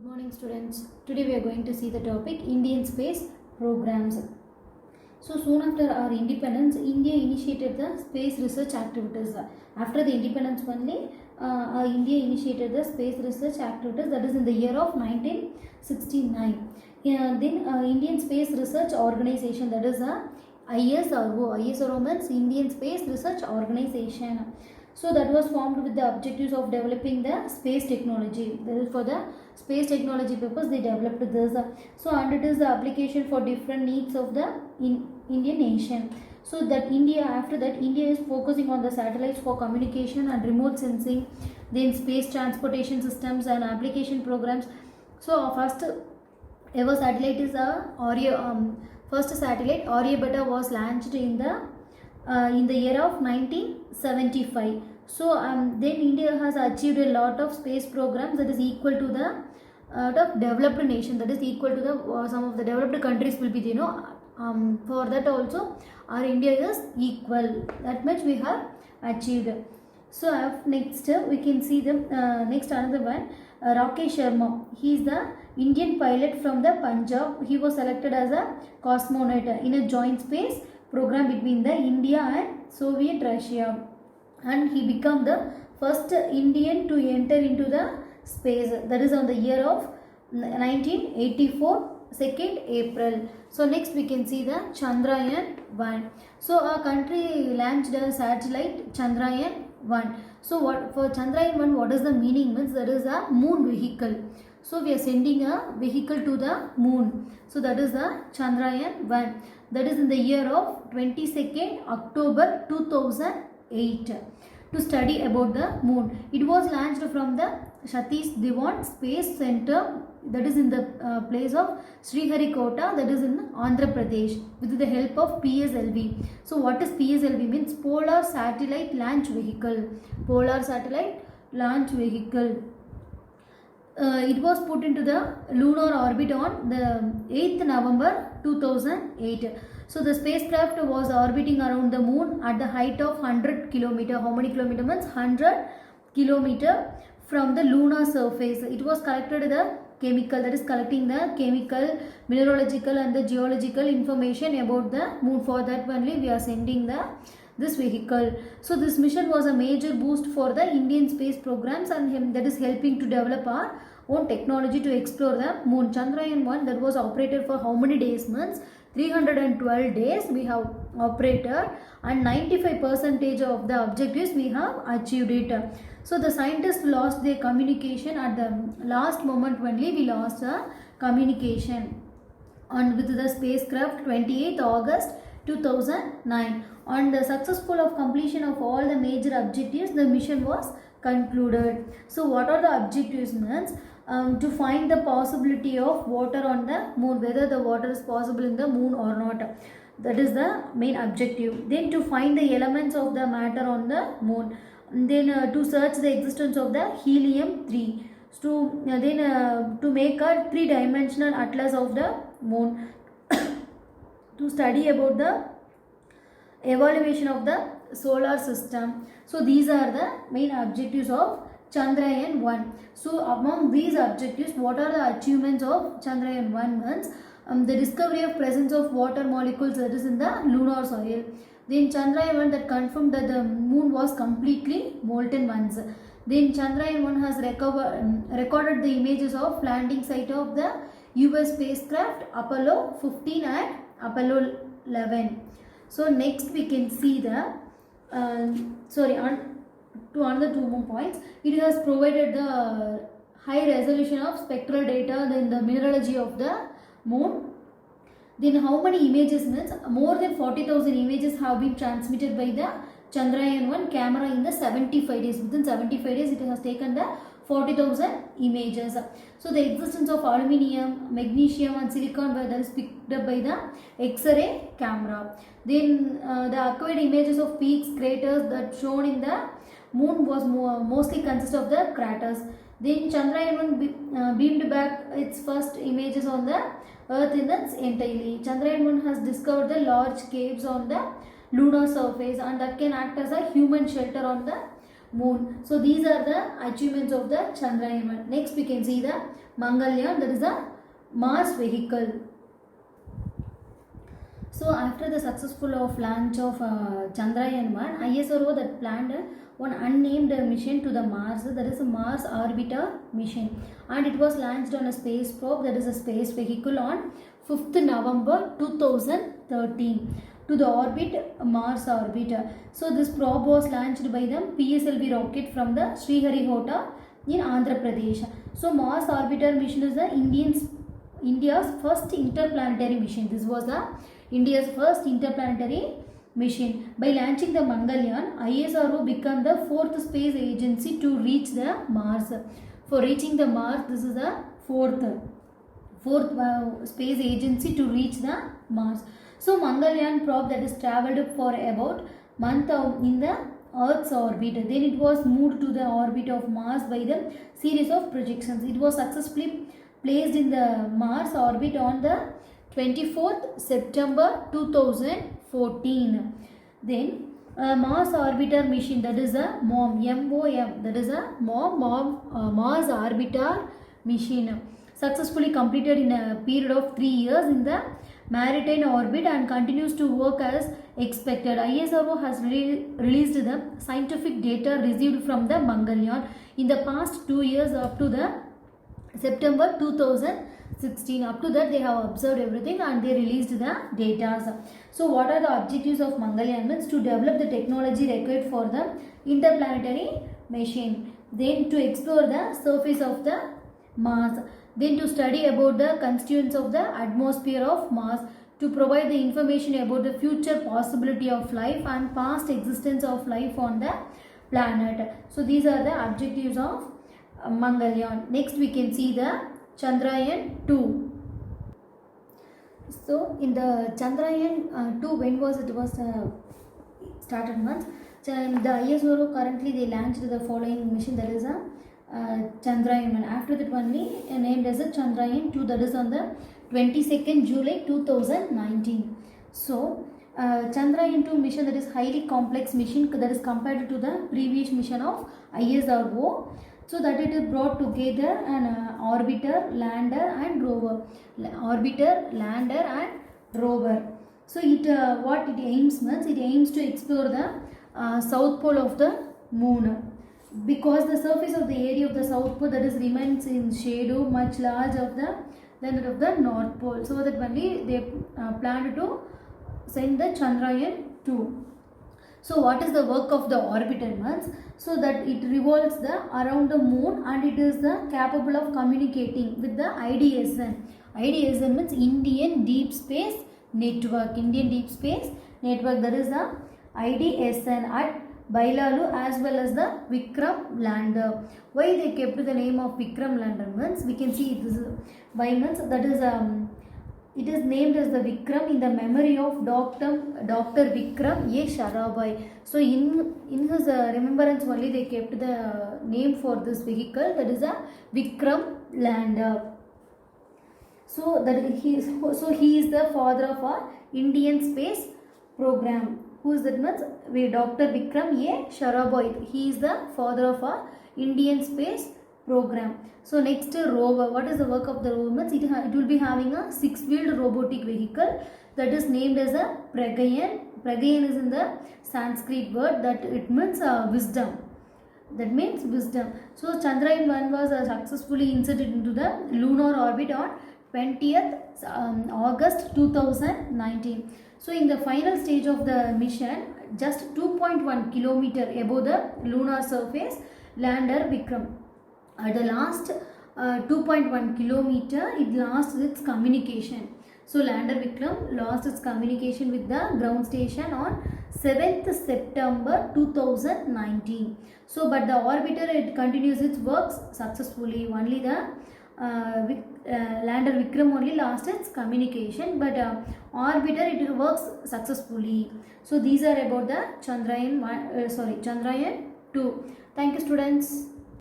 morning students. Today we are going to see the topic Indian space programs. So soon after our independence, India initiated the space research activities. After the independence only, India initiated the space research activities, that is in the year of 1969. Then Indian Space Research Organization, that is ISRO. ISRO means Indian Space Research Organization. So that was formed with the objectives of developing the space technology. That is for the space technology purpose they developed this. So and it is the application for different needs of the Indian nation. So that after that India is focusing on the satellites for communication and remote sensing, then space transportation systems and application programs. So our first ever satellite is first satellite Aryabhatta was launched in the year of 1975. So then India has achieved a lot of space programs that is equal to the developed nation, that is equal to the some of the developed countries will be for that also our India is equal, that much we have achieved. So next we can see the next another one, Rakesh Sharma. He is the Indian pilot from the Punjab. He was selected as a cosmonaut in a joint space program between the India and Soviet Russia, and he became the first Indian to enter into the space, that is on the year of 1984, 2nd April. So next we can see the Chandrayaan-1. So our country launched a satellite Chandrayaan-1. So what for Chandrayaan-1, what is the meaning means that is a moon vehicle. So we are sending a vehicle to the moon. So that is the Chandrayaan-1. That is in the year of 22nd October 2008 to study about the moon. It was launched from the Satish Dhawan Space Center, that is in the place of Sriharikota, that is in Andhra Pradesh, with the help of PSLV. So what is PSLV means? Polar Satellite Launch Vehicle. Polar Satellite Launch Vehicle. It was put into the lunar orbit on the 8th November 2008. So the spacecraft was orbiting around the moon at the height of 100 km. How many kilometer means? 100 km from the lunar surface. It was collected the chemical, that is collecting the chemical, mineralogical and the geological information about the moon. For that only we are sending this vehicle. So this mission was a major boost for the Indian space programs, and that is helping to develop our own technology to explore the moon. Chandrayaan-1 that was operated for how many days months? 312 days we have operated, and 95% of the objectives we have achieved it. So the scientists lost their communication at the last moment only. We lost communication on with the spacecraft 28th August 2009. On the successful of completion of all the major objectives, the mission was concluded. So what are the objectives means? To find the possibility of water on the moon, whether the water is possible in the moon or not. That is the main objective. Then to find the elements of the matter on the moon. Then to search the existence of the helium-3. So then to make a three-dimensional atlas of the moon. To study about the evaluation of the solar system. So these are the main objectives of Chandrayaan-1. So among these objectives, what are the achievements of Chandrayaan-1 means? The discovery of presence of water molecules, that is in the lunar soil. Then Chandrayaan-1 that confirmed that the moon was completely molten once. Then Chandrayaan-1 has recorded the images of landing site of the US spacecraft Apollo 15 and Apollo 11. So next we can see the to another 2 more points. It has provided the high resolution of spectral data in the mineralogy of the moon. Then how many images means? More than 40,000 images have been transmitted by the Chandrayaan-1 camera in the 75 days. Within 75 days it has taken the 40,000 images. So the existence of aluminium, magnesium and silicon that is picked up by the X-ray camera. Then the acquired images of peaks, craters that shown in the moon was mostly consist of the craters. Then Chandrayaan-1 beamed back its first images on the Earth in its entirely. Chandrayaan-1 has discovered the large caves on the lunar surface, and that can act as a human shelter on the moon. So these are the achievements of the Chandrayaan-1. Next we can see the Mangalyaan, that is a Mars vehicle. So after the successful of launch of Chandrayaan-1, ISRO that planned one unnamed mission to the Mars, that is a Mars Orbiter mission, and it was launched on a space probe, that is a space vehicle, on 5th November 2013 to the Mars orbiter. So this probe was launched by the PSLV rocket from the Sriharikota in Andhra Pradesh. So Mars orbiter mission is the India's first interplanetary mission. This was the India's first interplanetary mission. By launching the Mangalyaan, ISRO became the fourth space agency to reach the Mars. For reaching the Mars, this is the fourth space agency to reach the Mars. So Mangalyaan probe that is travelled for about month in the Earth's orbit. Then it was moved to the orbit of Mars by the series of projections. It was successfully placed in the Mars orbit on the 24th September 2014. Then Mars orbiter mission, that is a MOM, M-O-M, that is a Mars orbiter mission, successfully completed in a period of 3 years in the maritime orbit and continues to work as expected. ISRO has released the scientific data received from the Mangalyaan in the past 2 years up to the September 2016. Up to that they have observed everything and they released the data. So what are the objectives of Mangalyaan? Means to develop the technology required for the interplanetary mission, then to explore the surface of the Mars, then to study about the constituents of the atmosphere of Mars, to provide the information about the future possibility of life and past existence of life on the planet. So these are the objectives of Mangalyaan. Next we can see the Chandrayaan-2. So in the Chandrayaan-2, when was it was started once? The ISRO currently they launched the following mission, that is a Chandrayaan-1. After that only named as a Chandrayaan-2, that is on the 22nd July 2019. So Chandrayaan-2 mission, that is highly complex mission, that is compared to the previous mission of ISRO. So that it is brought together an orbiter, lander and rover. Orbiter, lander and rover. So it what it aims means, it aims to explore the south pole of the moon, because the surface of the area of the south pole, that is remains in shadow much large of the than that of the north pole. So that only they planned to send the Chandrayaan-2. So what is the work of the orbiter means? So that it revolves around the moon and it is capable of communicating with the IDSN. IDSN means Indian Deep Space Network. Indian Deep Space Network, that is the IDSN at Bailalu as well as the Vikram lander. Why they kept the name of Vikram lander means, we can see this by means, that is it is named as the Vikram in the memory of Dr. Vikram A. Sarabhai. So in his remembrance only they kept the name for this vehicle, that is a Vikram lander. So that he is the father of our Indian space program. Who is that means? Dr. Vikram A. Sarabhai. He is the father of our Indian space program. So next rover. What is the work of the rover means? It will be having a 6-wheeled robotic vehicle that is named as a Pragyan. Pragyan is in the Sanskrit word that it means wisdom. That means wisdom. So Chandrayaan-1 was successfully inserted into the lunar orbit on 20th August 2019. So in the final stage of the mission, just 2.1 kilometer above the lunar surface, lander Vikram, at the last 2.1 kilometer, it lost its communication. So lander Vikram lost its communication with the ground station on 7th September 2019. So but the orbiter, it continues its works successfully. Only the lander Vikram only lost its communication, but orbiter it works successfully. So these are about the Chandrayaan 2. Thank you students.